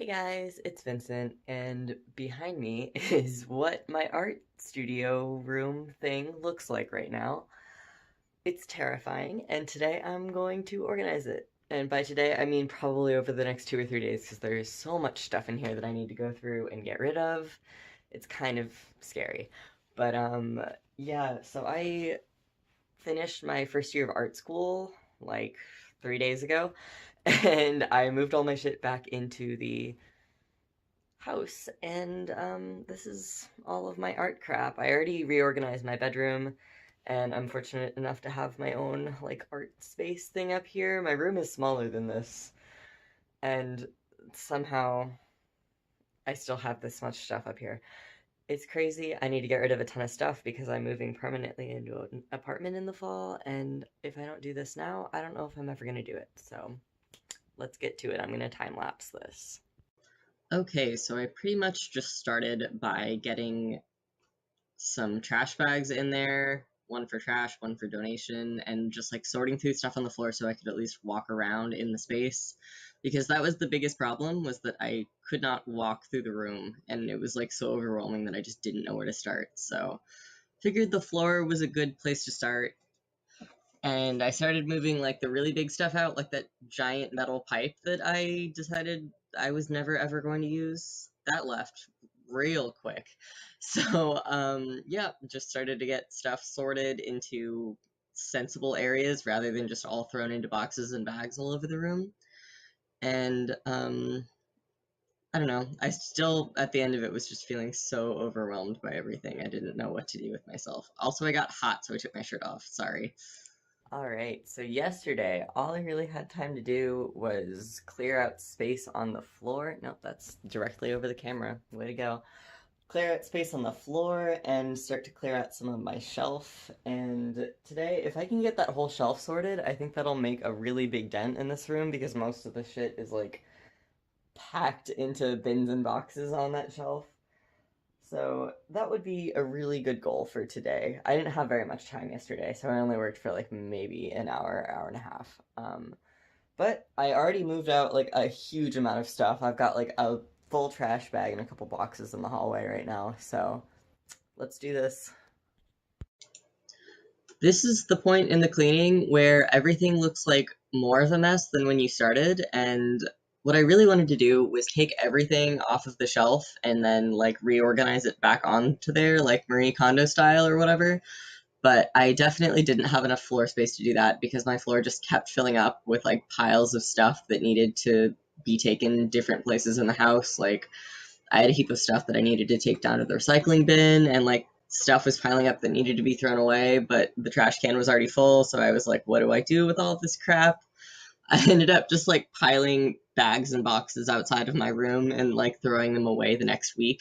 Hey guys, it's Vincent, and behind me is what my art studio room thing looks like right now. It's terrifying, and today I'm going to organize it. And by today, I mean probably over the next 2 or 3 days, because there's so much stuff in here that I need to go through and get rid of. It's kind of scary. But, yeah, so I finished my first year of art school like 3 days ago, and I moved all my shit back into the house, and this is all of my art crap. I already reorganized my bedroom, and I'm fortunate enough to have my own like art space thing up here. My room is smaller than this, and somehow I still have this much stuff up here. It's crazy. I need to get rid of a ton of stuff because I'm moving permanently into an apartment in the fall, and if I don't do this now, I don't know if I'm ever gonna do it. So let's get to it. I'm gonna time lapse this. Okay, so I pretty much just started by getting some trash bags in there, one for trash, one for donation, and just like sorting through stuff on the floor so I could at least walk around in the space. Because that was the biggest problem, was that I could not walk through the room, and it was like so overwhelming that I just didn't know where to start. So figured the floor was a good place to start, and I started moving like the really big stuff out, like that giant metal pipe that I decided I was never ever going to use. That left real quick. So, yeah, just started to get stuff sorted into sensible areas rather than just all thrown into boxes and bags all over the room. And, I don't know, I still, at the end of it, was just feeling so overwhelmed by everything. I didn't know what to do with myself. Also, I got hot, so I took my shirt off. Sorry. All right, so yesterday, all I really had time to do was clear out space on the floor. Nope, that's directly over the camera. Way to go. Clear out space on the floor and start to clear out some of my shelf. And today, if I can get that whole shelf sorted, I think that'll make a really big dent in this room because most of the shit is like packed into bins and boxes on that shelf. So that would be a really good goal for today. I didn't have very much time yesterday, so I only worked for like maybe an hour, hour and a half. But I already moved out like a huge amount of stuff. I've got like a full trash bag and a couple boxes in the hallway right now. So let's do this. This is the point in the cleaning where everything looks like more of a mess than when you started, and what I really wanted to do was take everything off of the shelf and then like reorganize it back onto there, like Marie Kondo style or whatever. But I definitely didn't have enough floor space to do that because my floor just kept filling up with like piles of stuff that needed to be taken different places in the house. Like I had a heap of stuff that I needed to take down to the recycling bin, and like stuff was piling up that needed to be thrown away, but the trash can was already full. So I was like, what do I do with all of this crap? I ended up just like piling bags and boxes outside of my room and like throwing them away the next week.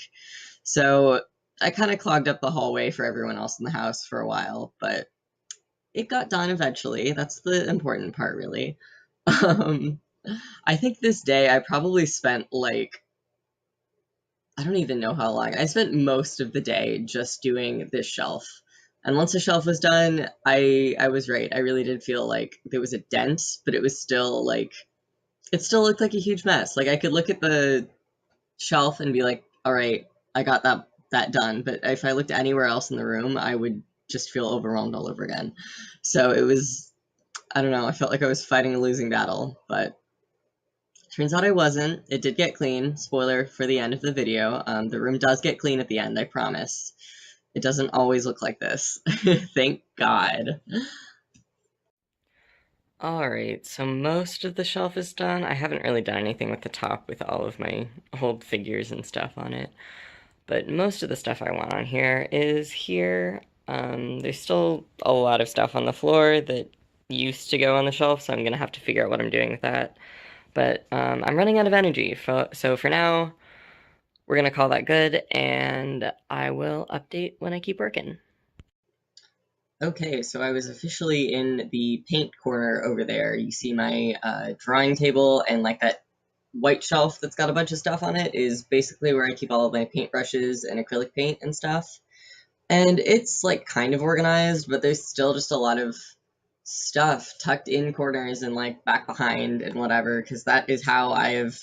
So I kind of clogged up the hallway for everyone else in the house for a while, but it got done eventually. That's the important part, really. Um, I think this day I probably spent like I don't even know how long. I spent most of the day just doing this shelf. And once the shelf was done, I was right. I really did feel like there was a dent, but it was still like it still looked like a huge mess. Like I could look at the shelf and be like, "All right, I got that done." But if I looked anywhere else in the room, I would just feel overwhelmed all over again. So it was I don't know, I felt like I was fighting a losing battle, but turns out I wasn't. It did get clean. Spoiler for the end of the video. The room does get clean at the end, I promise. It doesn't always look like this. Thank God. Alright, so most of the shelf is done. I haven't really done anything with the top with all of my old figures and stuff on it. But most of the stuff I want on here is here. There's still a lot of stuff on the floor that used to go on the shelf, so I'm gonna have to figure out what I'm doing with that. But I'm running out of energy, so for now, we're gonna call that good, and I will update when I keep working. Okay, so I was officially in the paint corner over there. You see my drawing table, and like that white shelf that's got a bunch of stuff on it is basically where I keep all of my paintbrushes and acrylic paint and stuff. And it's like kind of organized, but there's still just a lot of stuff tucked in corners and like back behind and whatever, because that is how I have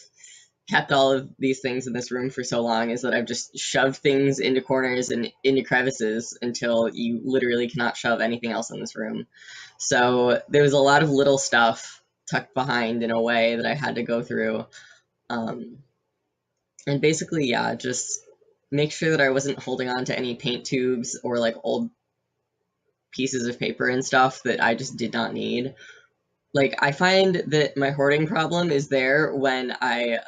kept all of these things in this room for so long is that I've just shoved things into corners and into crevices until you literally cannot shove anything else in this room. So there was a lot of little stuff tucked behind in a way that I had to go through. Um, and basically, yeah, just make sure that I wasn't holding on to any paint tubes or like old pieces of paper and stuff that I just did not need. Like, I find that my hoarding problem is there when I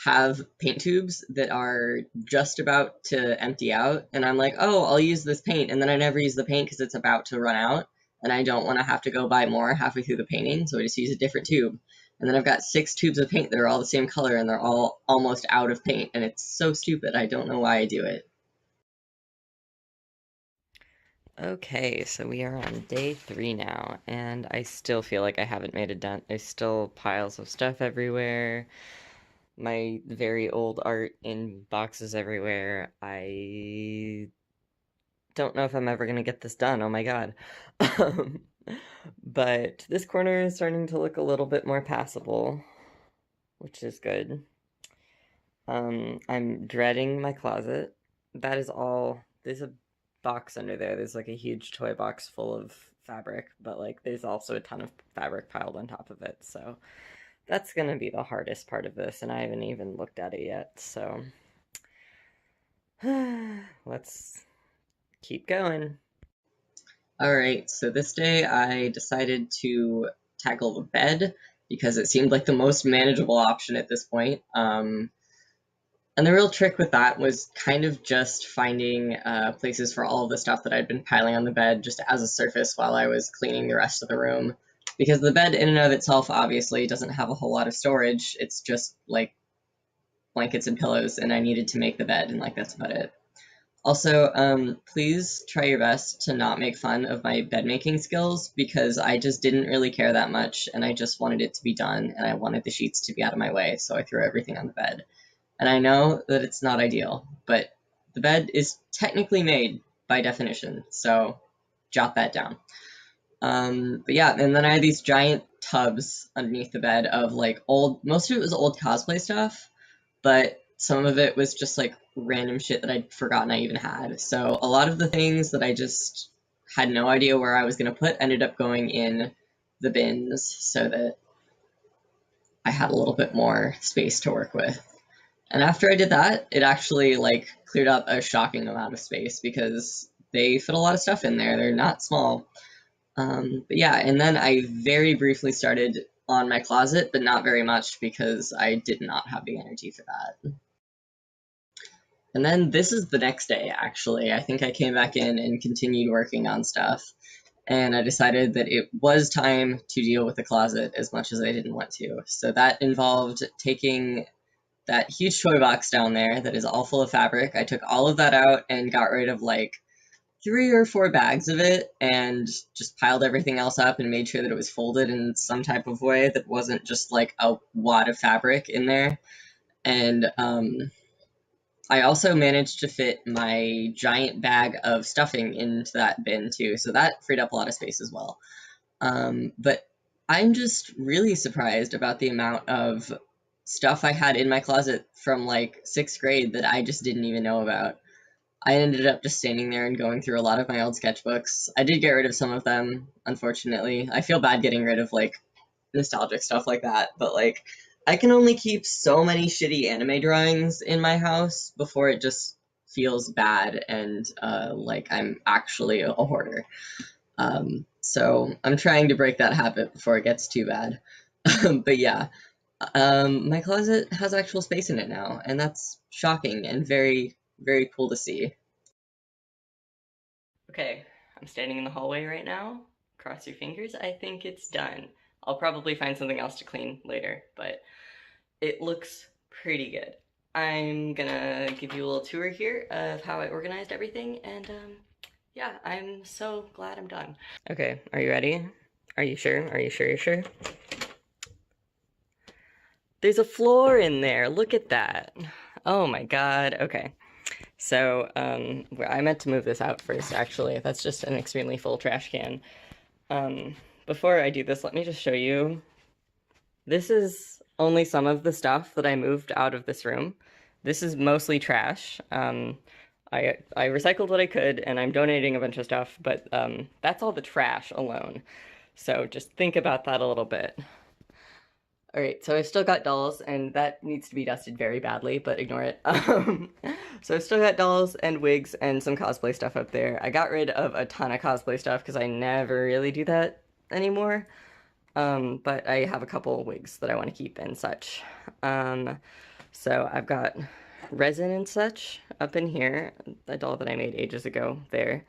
have paint tubes that are just about to empty out, and I'm like, oh, I'll use this paint, and then I never use the paint because it's about to run out, and I don't want to have to go buy more halfway through the painting, so I just use a different tube. And then I've got 6 tubes of paint that are all the same color, and they're all almost out of paint, and it's so stupid. I don't know why I do it. Okay, so we are on day 3 now, and I still feel like I haven't made a dent. There's still piles of stuff everywhere. My very old art in boxes everywhere. I don't know if I'm ever gonna get this done. Oh my god. Um, but this corner is starting to look a little bit more passable, which is good. I'm dreading my closet. That is all. There's a box under there. There's like a huge toy box full of fabric, but like there's also a ton of fabric piled on top of it. So that's gonna be the hardest part of this, and I haven't even looked at it yet. So let's keep going. All right, so this day I decided to tackle the bed because it seemed like the most manageable option at this point. And the real trick with that was kind of just finding places for all of the stuff that I'd been piling on the bed just as a surface while I was cleaning the rest of the room. Because the bed in and of itself obviously doesn't have a whole lot of storage. It's just like blankets and pillows, and I needed to make the bed, and like that's about it. Also, please try your best to not make fun of my bed making skills because I just didn't really care that much and I just wanted it to be done and I wanted the sheets to be out of my way, so I threw everything on the bed. And I know that it's not ideal, but the bed is technically made by definition, so jot that down. But yeah, and then I had these giant tubs underneath the bed of like old, most of it was old cosplay stuff, but some of it was just like random shit that I'd forgotten I even had. So a lot of the things that I just had no idea where I was going to put ended up going in the bins so that I had a little bit more space to work with. And after I did that, it actually like cleared up a shocking amount of space because they fit a lot of stuff in there. They're not small. But yeah, and then I very briefly started on my closet, but not very much because I did not have the energy for that. And then this is the next day, actually. I think I came back in and continued working on stuff. And I decided that it was time to deal with the closet as much as I didn't want to. So that involved taking that huge toy box down there that is all full of fabric. I took all of that out and got rid of like 3 or 4 bags of it and just piled everything else up and made sure that it was folded in some type of way that wasn't just like a wad of fabric in there. And I also managed to fit my giant bag of stuffing into that bin too, so that freed up a lot of space as well. But I'm just really surprised about the amount of stuff I had in my closet from like 6th grade that I just didn't even know about. I ended up just standing there and going through a lot of my old sketchbooks. I did get rid of some of them, unfortunately. I feel bad getting rid of like nostalgic stuff like that, but like I can only keep so many shitty anime drawings in my house before it just feels bad and like I'm actually a hoarder. So I'm trying to break that habit before it gets too bad. But yeah, my closet has actual space in it now, and that's shocking and very, very cool to see. Okay, I'm standing in the hallway right now. Cross your fingers. I think it's done. I'll probably find something else to clean later, but it looks pretty good. I'm gonna give you a little tour here of how I organized everything, and yeah, I'm so glad I'm done. Okay, are you ready? Are you sure? Are you sure you're sure? There's a floor in there. Look at that. Oh my god. Okay. So, I meant to move this out first, actually. That's just an extremely full trash can. Before I do this, let me just show you. This is only some of the stuff that I moved out of this room. This is mostly trash. I recycled what I could, and I'm donating a bunch of stuff, but that's all the trash alone. So just think about that a little bit. All right, so I've still got dolls, and that needs to be dusted very badly, but ignore it. So I've still got dolls and wigs and some cosplay stuff up there. I got rid of a ton of cosplay stuff because I never really do that anymore. But I have a couple wigs that I want to keep and such. So I've got resin and such up in here, a doll that I made ages ago there.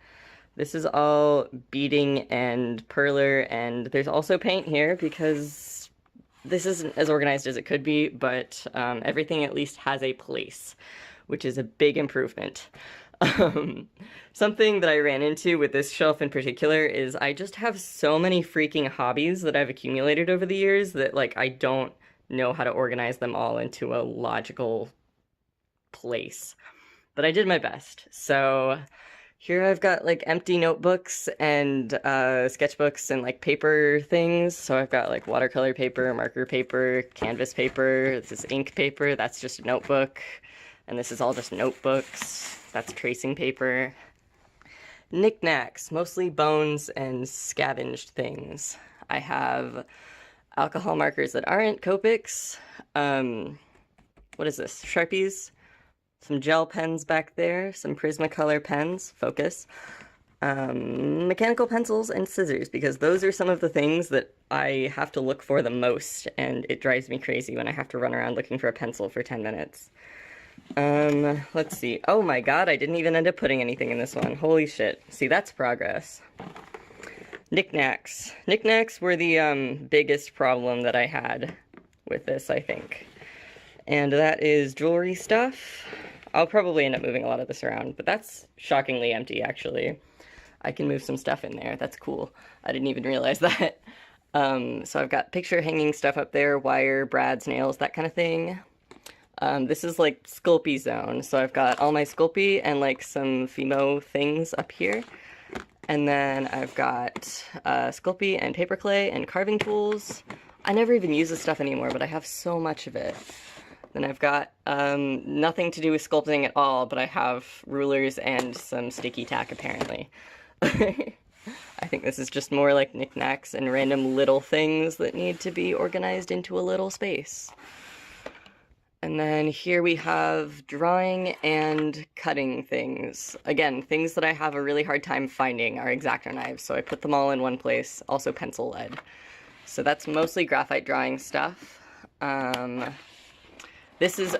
This is all beading and perler, and there's also paint here because this isn't as organized as it could be, but everything at least has a place, which is a big improvement. Something that I ran into with this shelf in particular is I just have so many freaking hobbies that I've accumulated over the years that, like, I don't know how to organize them all into a logical place. But I did my best. So here I've got like empty notebooks and sketchbooks and like paper things. So I've got like watercolor paper, marker paper, canvas paper. This is ink paper. That's just a notebook. And this is all just notebooks. That's tracing paper. Knickknacks, mostly bones and scavenged things. I have alcohol markers that aren't Copics. What is this? Sharpies. Some gel pens back there. Some Prismacolor pens. Focus. Mechanical pencils and scissors, because those are some of the things that I have to look for the most, and it drives me crazy when I have to run around looking for a pencil for 10 minutes. Let's see. Oh my god, I didn't even end up putting anything in this one. Holy shit. See, that's progress. Knickknacks. Knickknacks were the biggest problem that I had with this, I think. And that is jewelry stuff. I'll probably end up moving a lot of this around, but that's shockingly empty, actually. I can move some stuff in there. That's cool. I didn't even realize that. So I've got picture hanging stuff up there, wire, brads, nails, that kind of thing. This is like Sculpey zone, so I've got all my Sculpey and like some Fimo things up here. And then I've got Sculpey and paper clay and carving tools. I never even use this stuff anymore, but I have so much of it. Then I've got nothing to do with sculpting at all, but I have rulers and some sticky tack, apparently. I think this is just more like knickknacks and random little things that need to be organized into a little space. And then here we have drawing and cutting things. Again, things that I have a really hard time finding are X-Acto knives, so I put them all in one place. Also pencil lead. So that's mostly graphite drawing stuff. This is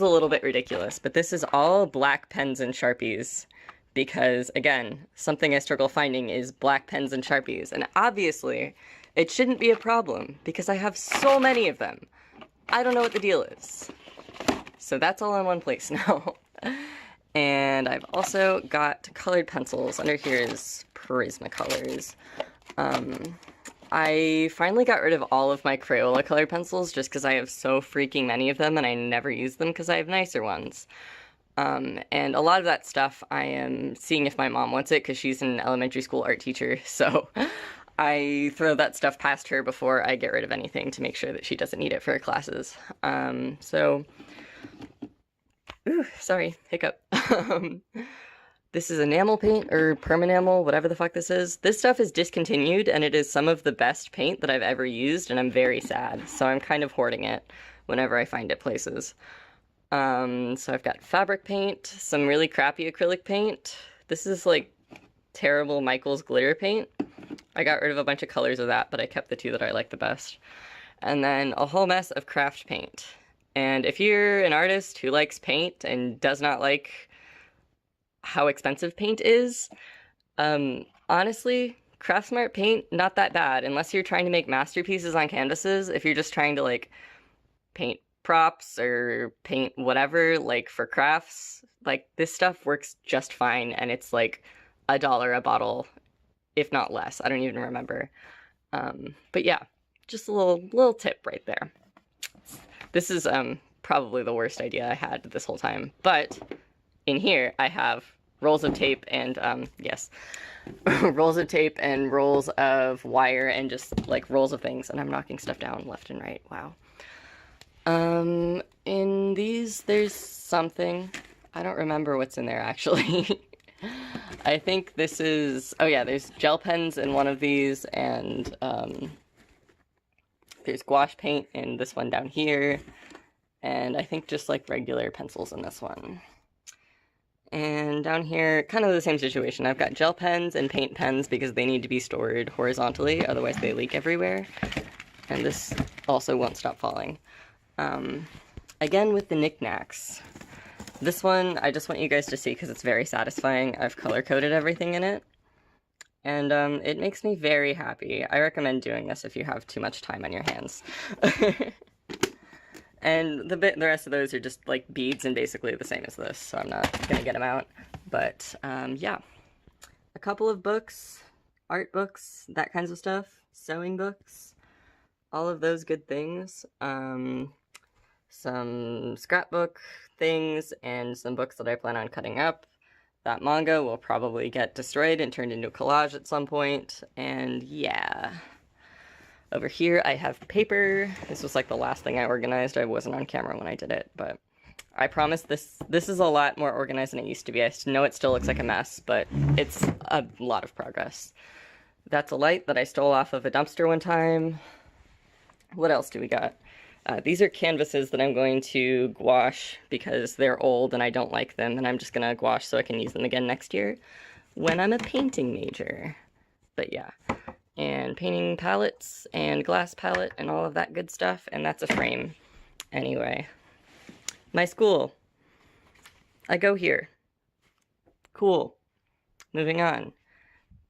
a little bit ridiculous, but this is all black pens and Sharpies. Because, again, something I struggle finding is black pens and Sharpies. And obviously, it shouldn't be a problem, because I have so many of them. I don't know what the deal is. So that's all in one place now. And I've also got colored pencils. Under here is Prismacolors. I finally got rid of all of my Crayola colored pencils just because I have so freaking many of them and I never use them because I have nicer ones. And a lot of that stuff I am seeing if my mom wants it because she's an elementary school art teacher, so I throw that stuff past her before I get rid of anything to make sure that she doesn't need it for her classes. Sorry, hiccup. This is enamel paint, or permanamel, whatever the fuck this is. This stuff is discontinued, and it is some of the best paint that I've ever used, and I'm very sad, so I'm kind of hoarding it whenever I find it places. So I've got fabric paint, some really crappy acrylic paint. This is like terrible Michaels glitter paint. I got rid of a bunch of colors of that, but I kept the two that I like the best. And then a whole mess of craft paint. And if you're an artist who likes paint and does not like how expensive paint is, honestly, Craftsmart paint, not that bad, unless you're trying to make masterpieces on canvases. If you're just trying to like paint props or paint whatever, like for crafts, like this stuff works just fine, and it's like $1 a bottle, if not less. I don't even remember. But yeah, just a little tip right there. This is probably the worst idea I had this whole time, but in here I have rolls of tape and yes, rolls of tape and rolls of wire and just like rolls of things, and I'm knocking stuff down left and right. Wow. In these, there's something. I don't remember what's in there actually. I think this is, oh yeah, there's gel pens in one of these, and there's gouache paint in this one down here, and I think just like regular pencils in this one. And down here, kind of the same situation. I've got gel pens and paint pens because they need to be stored horizontally, otherwise they leak everywhere. And this also won't stop falling. Again with the knickknacks. This one, I just want you guys to see because it's very satisfying. I've color-coded everything in it. And it makes me very happy. I recommend doing this if you have too much time on your hands. And the rest of those are just like beads and basically the same as this, so I'm not gonna get them out. But yeah, a couple of books, art books, that kinds of stuff, sewing books, all of those good things. Some scrapbook things and some books that I plan on cutting up. That manga will probably get destroyed and turned into a collage at some point, and yeah. Over here I have paper. This was like the last thing I organized. I wasn't on camera when I did it, but I promise this is a lot more organized than it used to be. I know it still looks like a mess, but it's a lot of progress. That's a light that I stole off of a dumpster one time. What else do we got? These are canvases that I'm going to gouache because they're old and I don't like them, and I'm just gonna gouache so I can use them again next year when I'm a painting major. But yeah. And painting palettes and glass palette and all of that good stuff, and that's a frame. Anyway, my school. I go here. Cool. Moving on.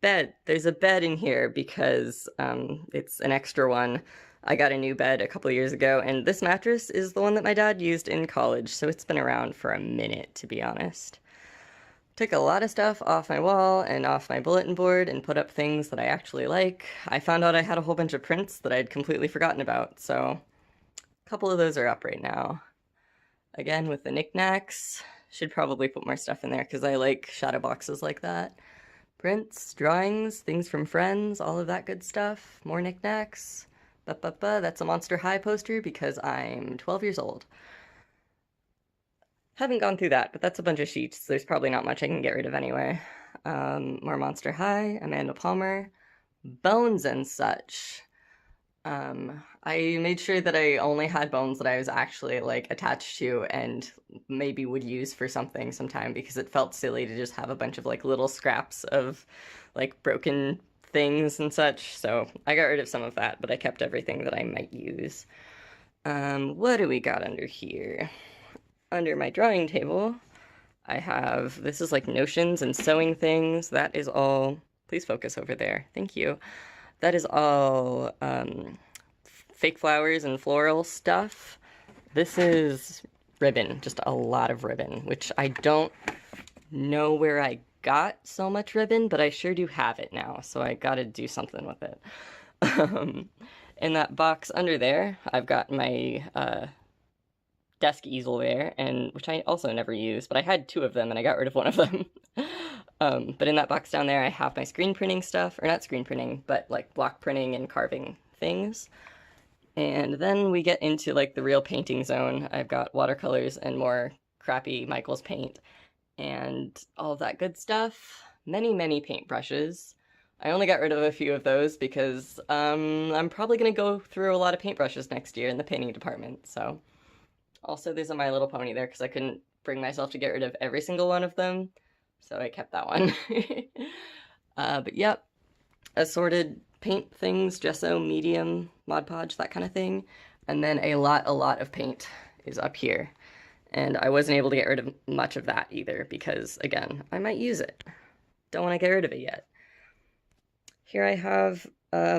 Bed. There's a bed in here because it's an extra one. I got a new bed a couple years ago, and this mattress is the one that my dad used in college, so it's been around for a minute, to be honest. Took a lot of stuff off my wall and off my bulletin board and put up things that I actually like. I found out I had a whole bunch of prints that I'd completely forgotten about, so a couple of those are up right now. Again, with the knickknacks, should probably put more stuff in there because I like shadow boxes like that. Prints, drawings, things from friends, all of that good stuff. More knickknacks. That's a Monster High poster because I'm 12 years old. Haven't gone through that, but that's a bunch of sheets. There's probably not much I can get rid of anyway. More Monster High, Amanda Palmer, Bones and such. I made sure that I only had bones that I was actually like attached to and maybe would use for something sometime because it felt silly to just have a bunch of like little scraps of like broken things and such. So I got rid of some of that, but I kept everything that I might use. What do we got under here? Under my drawing table, I have, this is like notions and sewing things. That is all, please focus over there. Thank you. That is all fake flowers and floral stuff. This is ribbon, just a lot of ribbon, which I don't know where I got so much ribbon, but I sure do have it now, so I gotta do something with it. In that box under there, I've got my desk easel there, and which I also never use, but I had two of them and I got rid of one of them. But in that box down there, I have my screen printing stuff, or not screen printing, but like block printing and carving things. And then we get into like the real painting zone. I've got watercolors and more crappy Michaels paint and all of that good stuff. Many, many paintbrushes. I only got rid of a few of those because I'm probably gonna go through a lot of paintbrushes next year in the painting department, so. Also, there's a My Little Pony there because I couldn't bring myself to get rid of every single one of them, so I kept that one. But yep, assorted paint things, gesso, medium, Mod Podge, that kind of thing. And then a lot of paint is up here. And I wasn't able to get rid of much of that either because, again, I might use it. Don't want to get rid of it yet. Here I have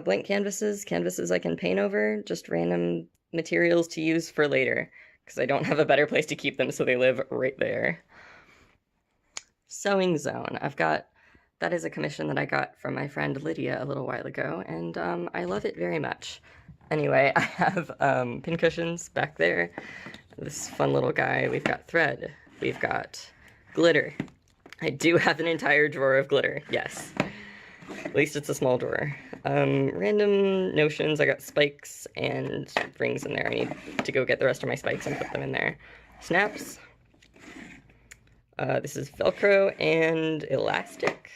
blank canvases I can paint over, just random materials to use for later because I don't have a better place to keep them, so they live right there. Sewing zone. That is a commission that I got from my friend Lydia a little while ago, and I love it very much. Anyway, I have pincushions back there. This fun little guy. We've got thread. We've got glitter. I do have an entire drawer of glitter, yes. At least it's a small drawer. Random notions. I got spikes and rings in there. I need to go get the rest of my spikes and put them in there. Snaps. This is Velcro and elastic.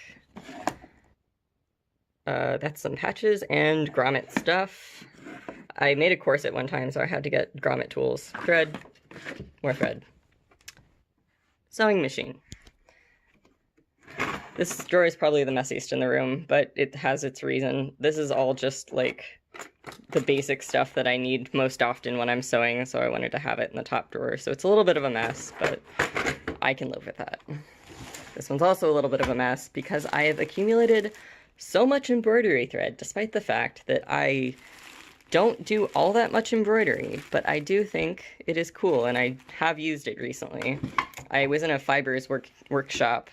That's some patches and grommet stuff. I made a corset one time, so I had to get grommet tools. Thread, more thread. Sewing machine. This drawer is probably the messiest in the room, but it has its reason. This is all just like the basic stuff that I need most often when I'm sewing, so I wanted to have it in the top drawer. So it's a little bit of a mess, but I can live with that. This one's also a little bit of a mess because I have accumulated so much embroidery thread, despite the fact that I don't do all that much embroidery, but I do think it is cool, and I have used it recently. I was in a fibers workshop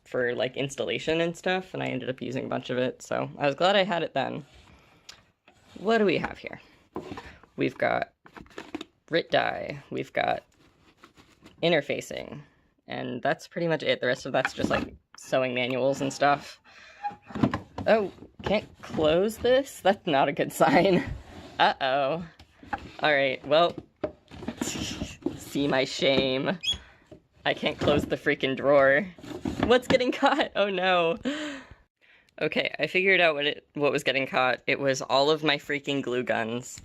for like installation and stuff, and I ended up using a bunch of it, so I was glad I had it then. What do we have here? We've got Rit die, we've got interfacing, and that's pretty much it. The rest of that's just like sewing manuals and stuff. Oh, can't close this? That's not a good sign. Uh-oh. Alright, well, see my shame. I can't close the freaking drawer. What's getting caught? Oh no. Okay, I figured out what was getting caught. It was all of my freaking glue guns.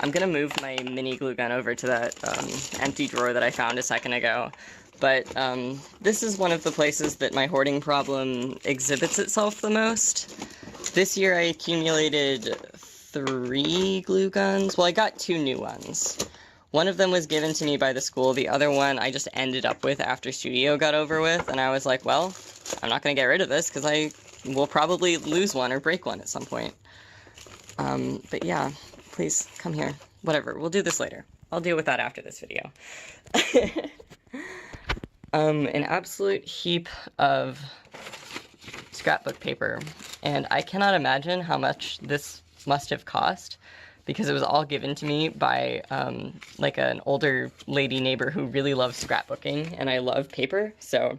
I'm gonna move my mini glue gun over to that empty drawer that I found a second ago. But this is one of the places that my hoarding problem exhibits itself the most. This year I accumulated 3 glue guns. Well, I got 2 new ones. One of them was given to me by the school. The other one I just ended up with after studio got over with. And I was like, well, I'm not going to get rid of this because I will probably lose one or break one at some point. But yeah, please come here. Whatever, we'll do this later. I'll deal with that after this video. An absolute heap of scrapbook paper, and I cannot imagine how much this must have cost because it was all given to me by like an older lady neighbor who really loves scrapbooking, and I love paper, so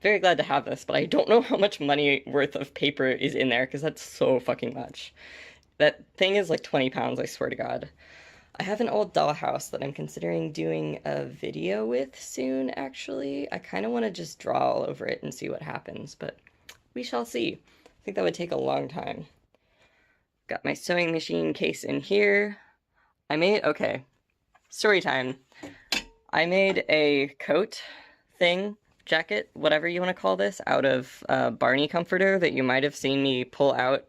very glad to have this, but I don't know how much money worth of paper is in there because that's so fucking much. That thing is like 20 pounds, I swear to God. I have an old dollhouse that I'm considering doing a video with soon, actually. I kind of want to just draw all over it and see what happens, but we shall see. I think that would take a long time. Got my sewing machine case in here. Okay, story time. I made a coat thing, jacket, whatever you want to call this, out of Barney comforter that you might have seen me pull out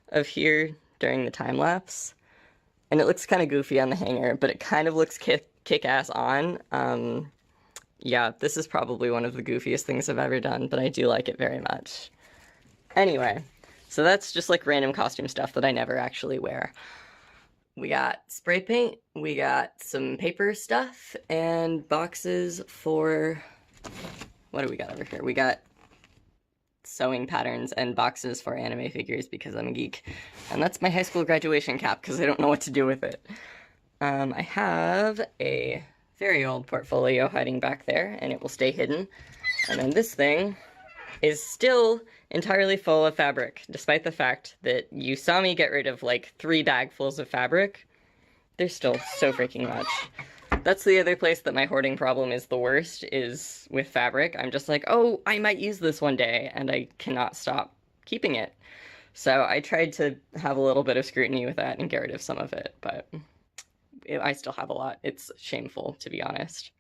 of here during the time lapse. And it looks kind of goofy on the hanger, but it kind of looks kick-ass on. Yeah, this is probably one of the goofiest things I've ever done, but I do like it very much. Anyway, so that's just like random costume stuff that I never actually wear. We got spray paint, we got some paper stuff, and boxes for... What do we got over here? We got sewing patterns and boxes for anime figures because I'm a geek. And that's my high school graduation cap because I don't know what to do with it. I have a very old portfolio hiding back there, and it will stay hidden. And then this thing is still entirely full of fabric, despite the fact that you saw me get rid of like 3 bagfuls of fabric. There's still so freaking much. That's the other place that my hoarding problem is the worst, is with fabric. I'm just like, oh, I might use this one day, and I cannot stop keeping it. So I tried to have a little bit of scrutiny with that and get rid of some of it, but I still have a lot. It's shameful, to be honest.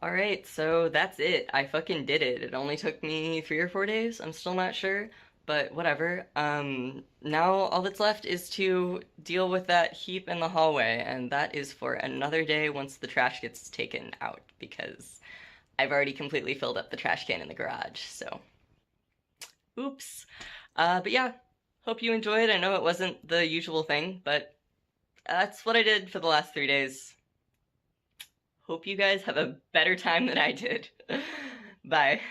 Alright, so that's it. I fucking did it. It only took me 3 or 4 days. I'm still not sure, but whatever. Now all that's left is to deal with that heap in the hallway, and that is for another day once the trash gets taken out, because I've already completely filled up the trash can in the garage, so... Oops. But yeah, hope you enjoyed. I know it wasn't the usual thing, but that's what I did for the last 3 days. Hope you guys have a better time than I did. Bye.